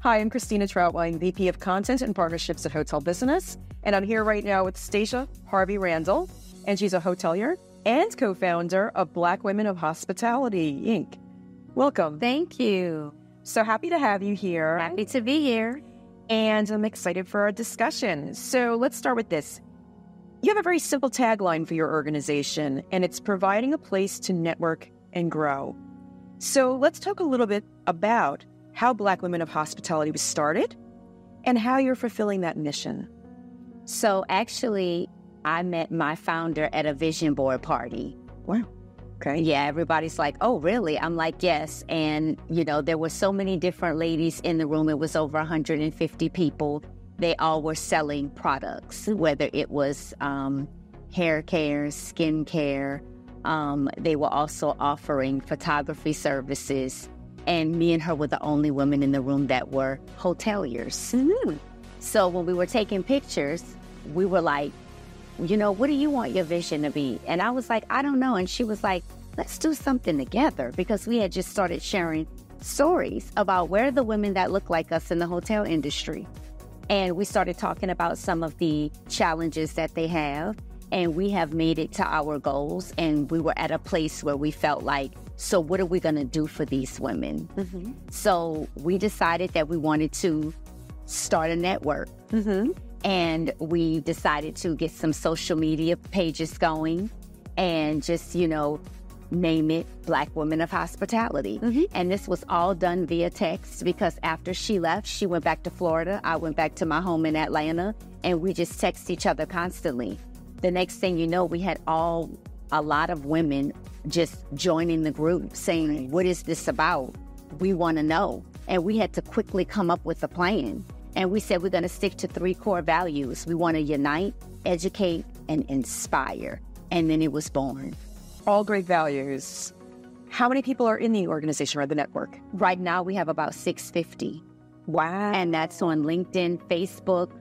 Hi, I'm Christina Trauthwein, VP of Content and Partnerships at Hotel Business, and I'm here right now with Stacia Harvey-Randall, and she's a hotelier and co-founder of Black Women of Hospitality, Inc. Welcome. Thank you. So happy to have you here. Happy to be here. And I'm excited for our discussion. So let's start with this. You have a very simple tagline for your organization, and it's providing a place to network and grow. So let's talk a little bit about how Black Women of Hospitality was started and how you're fulfilling that mission. So actually, I met my founder at a vision board party. Wow. Okay. Yeah, everybody's like, oh, really? I'm like, yes. And, there were so many different ladies in the room. It was over 150 people. They all were selling products, whether it was hair care, skin care. They were also offering photography services. And me and her were the only women in the room that were hoteliers. Mm-hmm. So when we were taking pictures, we were like, what do you want your vision to be? And I was like, I don't know. And she was like, let's do something together, because we had just started sharing stories about where are the women that look like us in the hotel industry. And we started talking about some of the challenges that they have. And we have made it to our goals. And we were at a place where we felt like, so what are we going to do for these women? Mm-hmm. So we decided that we wanted to start a network. Mm-hmm. And we decided to get some social media pages going and just, name it Black Women of Hospitality. Mm-hmm. And this was all done via text, because after she left, she went back to Florida. I went back to my home in Atlanta, and we just text each other constantly. The next thing you know, we had a lot of women just joining the group saying, what is this about? We want to know. And we had to quickly come up with a plan. And we said we're going to stick to 3 core values. We want to unite, educate, and inspire. And then it was born. All great values. How many people are in the organization or the network? Right now, we have about 650. Wow. And that's on LinkedIn, Facebook,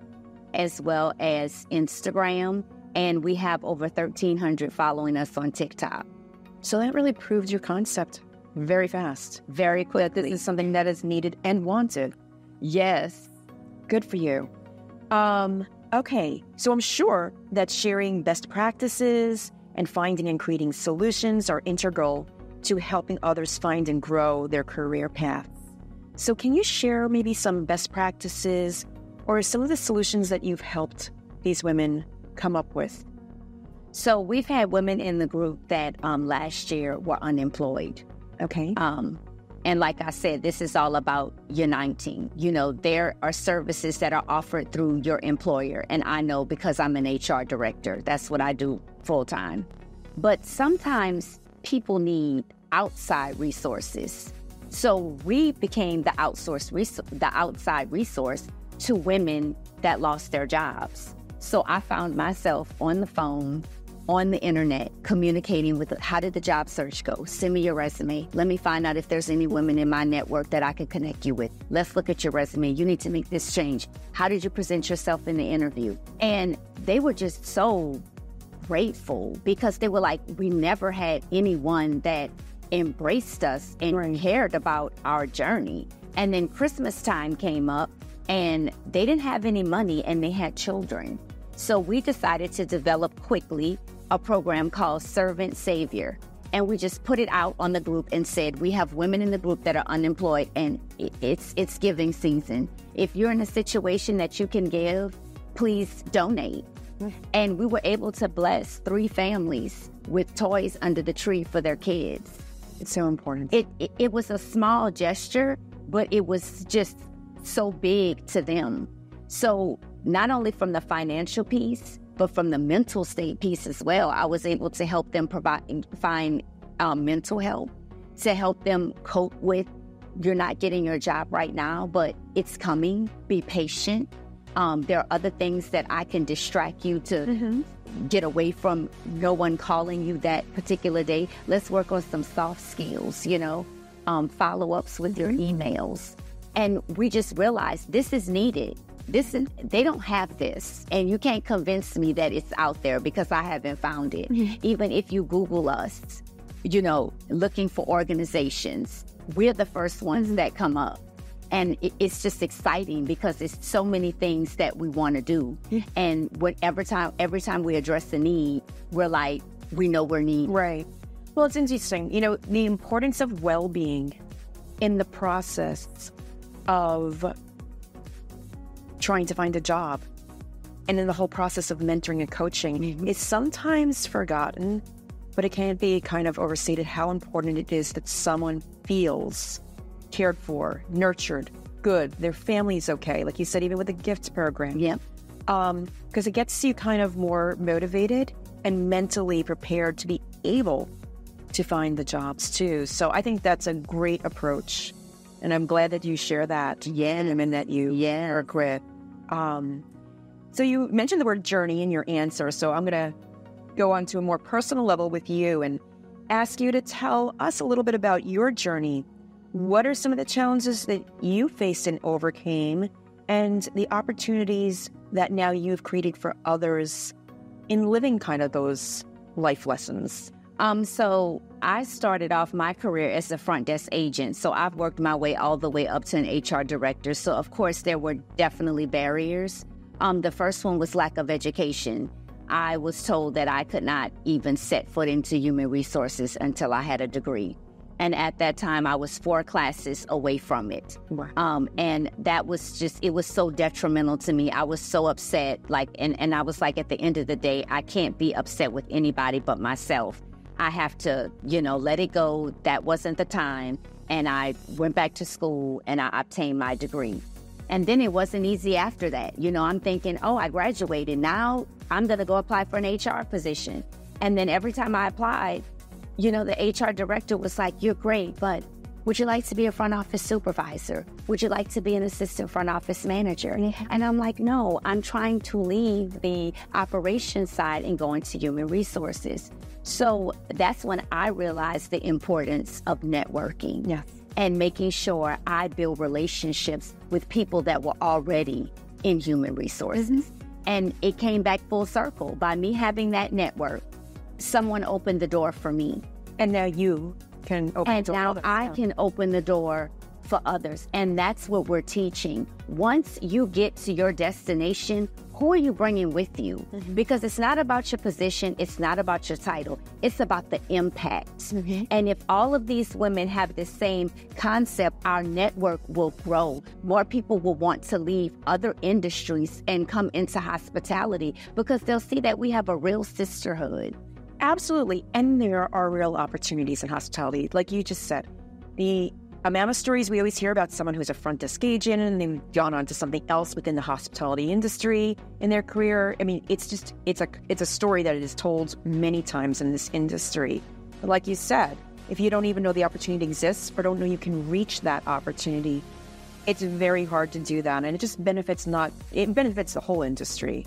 as well as Instagram. And we have over 1,300 following us on TikTok. So that really proves your concept very fast. Very quickly. This is something that is needed and wanted. Yes. Good for you. Okay, so I'm sure that sharing best practices and finding and creating solutions are integral to helping others find and grow their career path. So can you share maybe some best practices or some of the solutions that you've helped these women come up with? So we've had women in the group that last year were unemployed. Okay. And like I said, this is all about uniting. There are services that are offered through your employer. And I know because I'm an HR director, that's what I do full time. But sometimes people need outside resources. So we became the outside resource to women that lost their jobs. So I found myself on the phone, on the internet, communicating with, how did the job search go? Send me your resume. Let me find out if there's any women in my network that I can connect you with. Let's look at your resume. You need to make this change. How did you present yourself in the interview? And they were just so grateful, because they were like, we never had anyone that embraced us and cared about our journey. And then Christmas time came up, and they didn't have any money, and they had children. So we decided to develop quickly a program called Servant Savior. And we just put it out on the group and said, we have women in the group that are unemployed, and it's giving season. If you're in a situation that you can give, please donate. And we were able to bless 3 families with toys under the tree for their kids. It's so important. It was a small gesture, but it was just so big to them. So not only from the financial piece, but from the mental state piece as well, I was able to help them find mental help, to help them cope with, you're not getting your job right now, but it's coming. Be patient. There are other things that I can distract you to get away from no one calling you that particular day. Let's work on some soft skills, follow-ups with your emails. And we just realized this is needed. They don't have this, and you can't convince me that it's out there because I haven't found it. Even if you Google us, looking for organizations, we're the first ones that come up. And it's just exciting because it's so many things that we want to do. And every time we address the need, we're like, we know we're needed. Right. Well, it's interesting. You know, the importance of well-being in the process of trying to find a job and in the whole process of mentoring and coaching is sometimes forgotten, but it can be kind of overstated how important it is that someone feels cared for, nurtured, good, their family's okay. Like you said, even with the gifts program. Yep. Because it gets you kind of more motivated and mentally prepared to be able to find the jobs too. So I think that's a great approach. And I'm glad that you share that. Yeah. And that you are great. So you mentioned the word journey in your answer. So I'm going to go on to a more personal level with you and ask you to tell us a little bit about your journey. What are some of the challenges that you faced and overcame, and the opportunities that now you've created for others in living kind of those life lessons? So I started off my career as a front desk agent. So I've worked my way all the way up to an HR director. So of course there were definitely barriers. The first one was lack of education. I was told that I could not even set foot into human resources until I had a degree. And at that time, I was 4 classes away from it. Wow. And that was just, it was so detrimental to me. I was so upset. And I was like, at the end of the day, I can't be upset with anybody but myself. I have to, let it go. That wasn't the time. And I went back to school and I obtained my degree. And then it wasn't easy after that. I'm thinking, I graduated. Now I'm going to go apply for an HR position. And then every time I applied, the HR director was like, you're great, but would you like to be a front office supervisor? Would you like to be an assistant front office manager? And I'm like, no, I'm trying to leave the operations side and go into human resources. So that's when I realized the importance of networking. Yes. And making sure I build relationships with people that were already in human resources. And it came back full circle. By me having that network, someone opened the door for me. And now you can open the door. And now I can open the door for others. And that's what we're teaching. Once you get to your destination, who are you bringing with you? Because it's not about your position. It's not about your title. It's about the impact. And if all of these women have the same concept, our network will grow. More people will want to leave other industries and come into hospitality because they'll see that we have a real sisterhood. Absolutely. And there are real opportunities in hospitality. Like you just said, the amount of stories we always hear about someone who's a front desk agent and they've gone on to something else within the hospitality industry in their career. I mean, it's a story that is told many times in this industry. But like you said, if you don't even know the opportunity exists or don't know you can reach that opportunity, it's very hard to do that. And it just benefits the whole industry.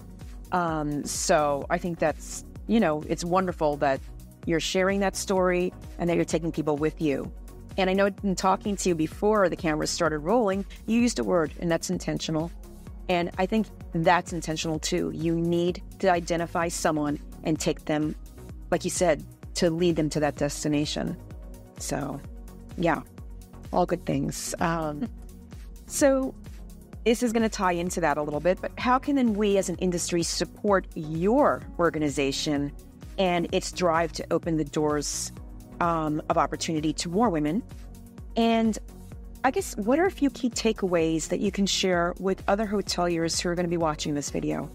So I think that's, it's wonderful that you're sharing that story and that you're taking people with you. And I know in talking to you before the cameras started rolling, you used a word, and that's intentional. And I think that's intentional too. You need to identify someone and take them, like you said, to lead them to that destination. So, yeah, all good things. So this is going to tie into that a little bit, but how can then we as an industry support your organization and its drive to open the doors of opportunity to more women? And I guess, what are a few key takeaways that you can share with other hoteliers who are going to be watching this video?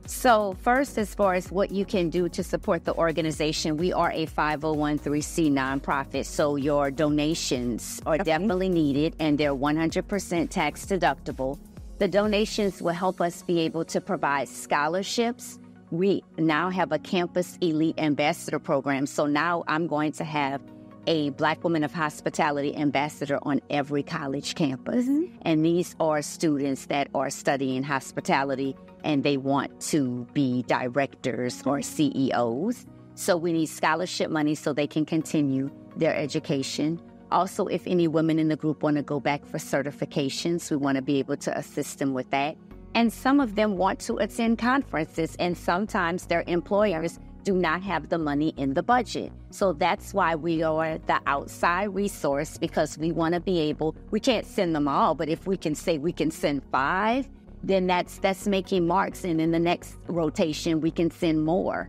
So first, as far as what you can do to support the organization, we are a 501(c) nonprofit. So your donations are definitely needed, and they're 100% tax deductible. The donations will help us be able to provide scholarships. We now have a Campus Elite Ambassador program. So now I'm going to have a Black Woman of Hospitality ambassador on every college campus. And these are students that are studying hospitality and they want to be directors or CEOs. So we need scholarship money so they can continue their education. Also, if any women in the group want to go back for certifications, we want to be able to assist them with that. And some of them want to attend conferences, and sometimes their employers do not have the money in the budget. So that's why we are the outside resource, because we want to be able, we can't send them all, but if we can say we can send 5, then that's making marks. And in the next rotation, we can send more.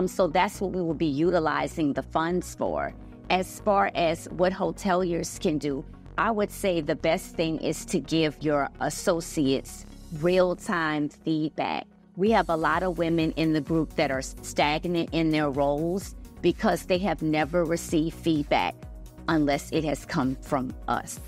So that's what we will be utilizing the funds for. As far as what hoteliers can do, I would say the best thing is to give your associates real-time feedback. We have a lot of women in the group that are stagnant in their roles because they have never received feedback unless it has come from us.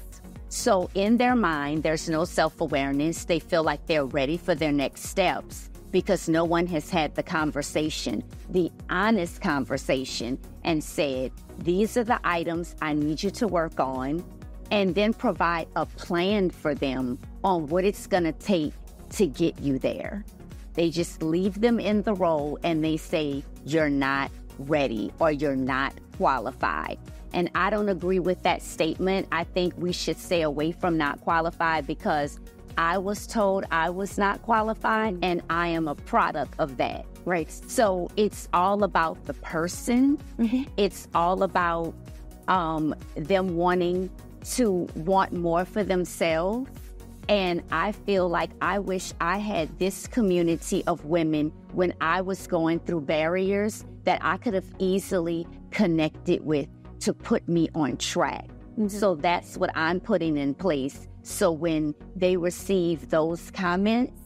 So in their mind, there's no self-awareness. They feel like they're ready for their next steps because no one has had the conversation, the honest conversation, and said, these are the items I need you to work on, and then provide a plan for them on what it's going to take to get you there. They just leave them in the role and they say, you're not ready or you're not qualified. And I don't agree with that statement. I think we should stay away from not qualified, because I was told I was not qualified and I am a product of that. Right. So it's all about the person. Mm-hmm. It's all about them wanting to want more for themselves. And I feel like I wish I had this community of women when I was going through barriers that I could have easily connected with to put me on track. Mm-hmm. So that's what I'm putting in place. So when they receive those comments,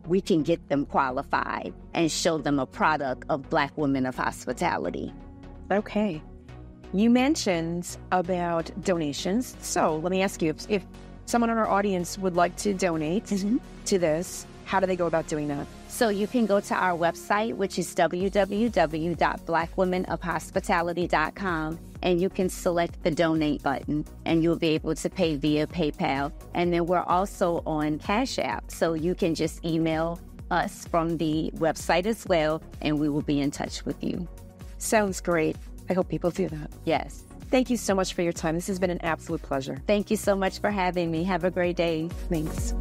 we can get them qualified and show them a product of Black women of hospitality. Okay. You mentioned about donations. So let me ask you, if someone in our audience would like to donate mm-hmm. to this, how do they go about doing that? So you can go to our website, which is www.blackwomenofhospitality.com, and you can select the donate button, and you'll be able to pay via PayPal. And then we're also on Cash App, so you can just email us from the website as well, and we will be in touch with you. Sounds great. I hope people do that. Yes. Thank you so much for your time. This has been an absolute pleasure. Thank you so much for having me. Have a great day. Thanks.